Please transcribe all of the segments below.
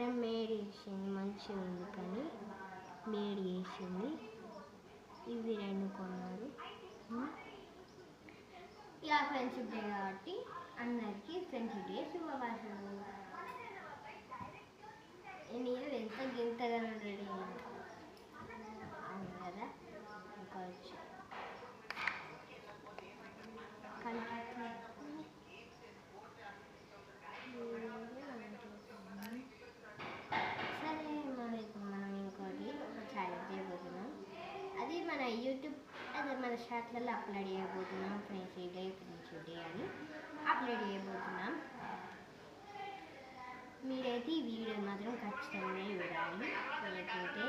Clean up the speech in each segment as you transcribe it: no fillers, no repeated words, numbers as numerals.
తను మేడ్ చేసింది, మంచిగా ఉంది కానీ మేడ్ చేసింది. ఇవి 2 కొన్నారు. ఇక ఫ్రెండ్షిప్ డే కాబట్టి అందరికీ ఫ్రెండ్షిప్ డే శుభాకాంక్షలు. నేను ఎంత గింతగా రెడీ అవును కదా. ఇంకా వచ్చి సరే, మనం ఇంకోటి ఛాలెంజ్ చేయబోతున్నాం. అది మన యూట్యూబ్, అదే మన షార్ట్లలో అప్లోడ్ చేయబోతున్నాం. ఫ్రెండ్షిప్ డే అని అప్లోడ్ చేయబోతున్నాం. మీరైతే ఈ వీడియో మాత్రం ఖచ్చితంగా చూడాలి. లేకపోతే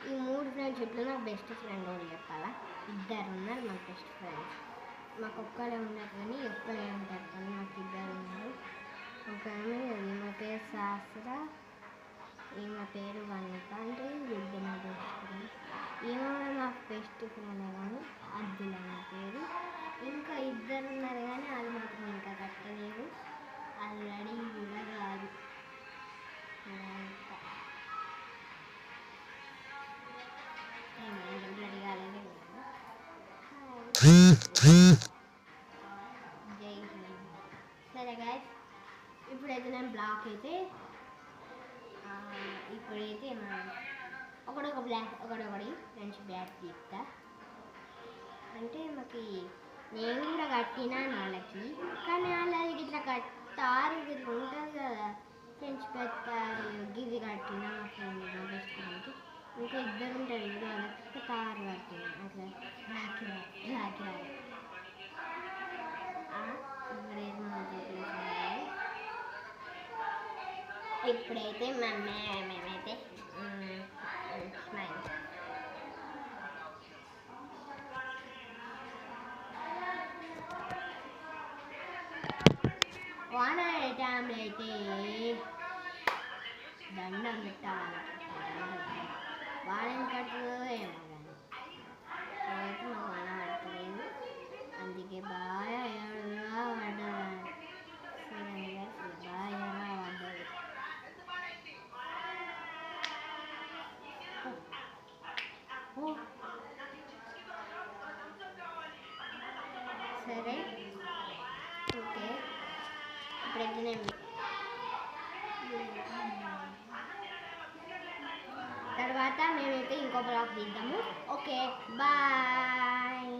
ఈ 3 ఫ్రెండ్షిప్లో నాకు బెస్ట్ ఫ్రెండ్ అని చెప్పాలా? 2 ఉన్నారు నాకు బెస్ట్ ఫ్రెండ్స్. మాకు ఒక్కడే ఉన్నారు కానీ ఒక్కడే ఉంటారు, కానీ మాకు 2 ఉన్నారు. ఒక ఈమె పేరు శాస్త్ర, ఈమె పేరు వనిత. అంటే 2 నా బెస్ట్ ఫ్రెండ్. ఈమె నాకు బెస్ట్ ఫ్రెండ్ కానీ అద్దుల నా పేరు. ఇంకా 2 ఉన్నారు కానీ అది మాత్రం ఇంకా కట్టలేదు, అది రెడీ కూడా కాదు. రెడీ కాలేదు. జై హింద్. సరే గాయస్, ఇప్పుడైతే నేను బ్లాక్ అయితే ఇప్పుడైతే ఒకడొకటి ఫ్రెండ్షిప్ బ్యాగ్ తీస్తా. అంటే మాకు నేను కూడా కట్టినా వాళ్ళకి, కానీ వాళ్ళకి ఇట్లా కట్టారు, ఇట్లా ఉంటుంది కదా ఫ్రెండ్షిప్ కట్టారు. గివి కట్టినా మా ఫ్రెండ్ మా బెస్ట్ ఫ్రెండ్కి. ఇంకా 2 ఉంటారు ఇప్పుడు, వాళ్ళకి తారు కట్టినా అట్లా రాకి ఇప్పుడైతే మేమైతే స్మైల్ వాన టైంలో అయితే దండం పెట్టాలి. వాన కట్టదో ఏమో కానీ అయితే మాకు వాన పడతలేదు, అందుకే బాగా ఎడగా పడ్డది. బాగా ఎడగా పడ్డది. సరే ఓకే, ఇప్పుడైతే నేను తర్వాత మేమైతే ఇంకో బ్లాగ్ తీద్దాము. Okay bye.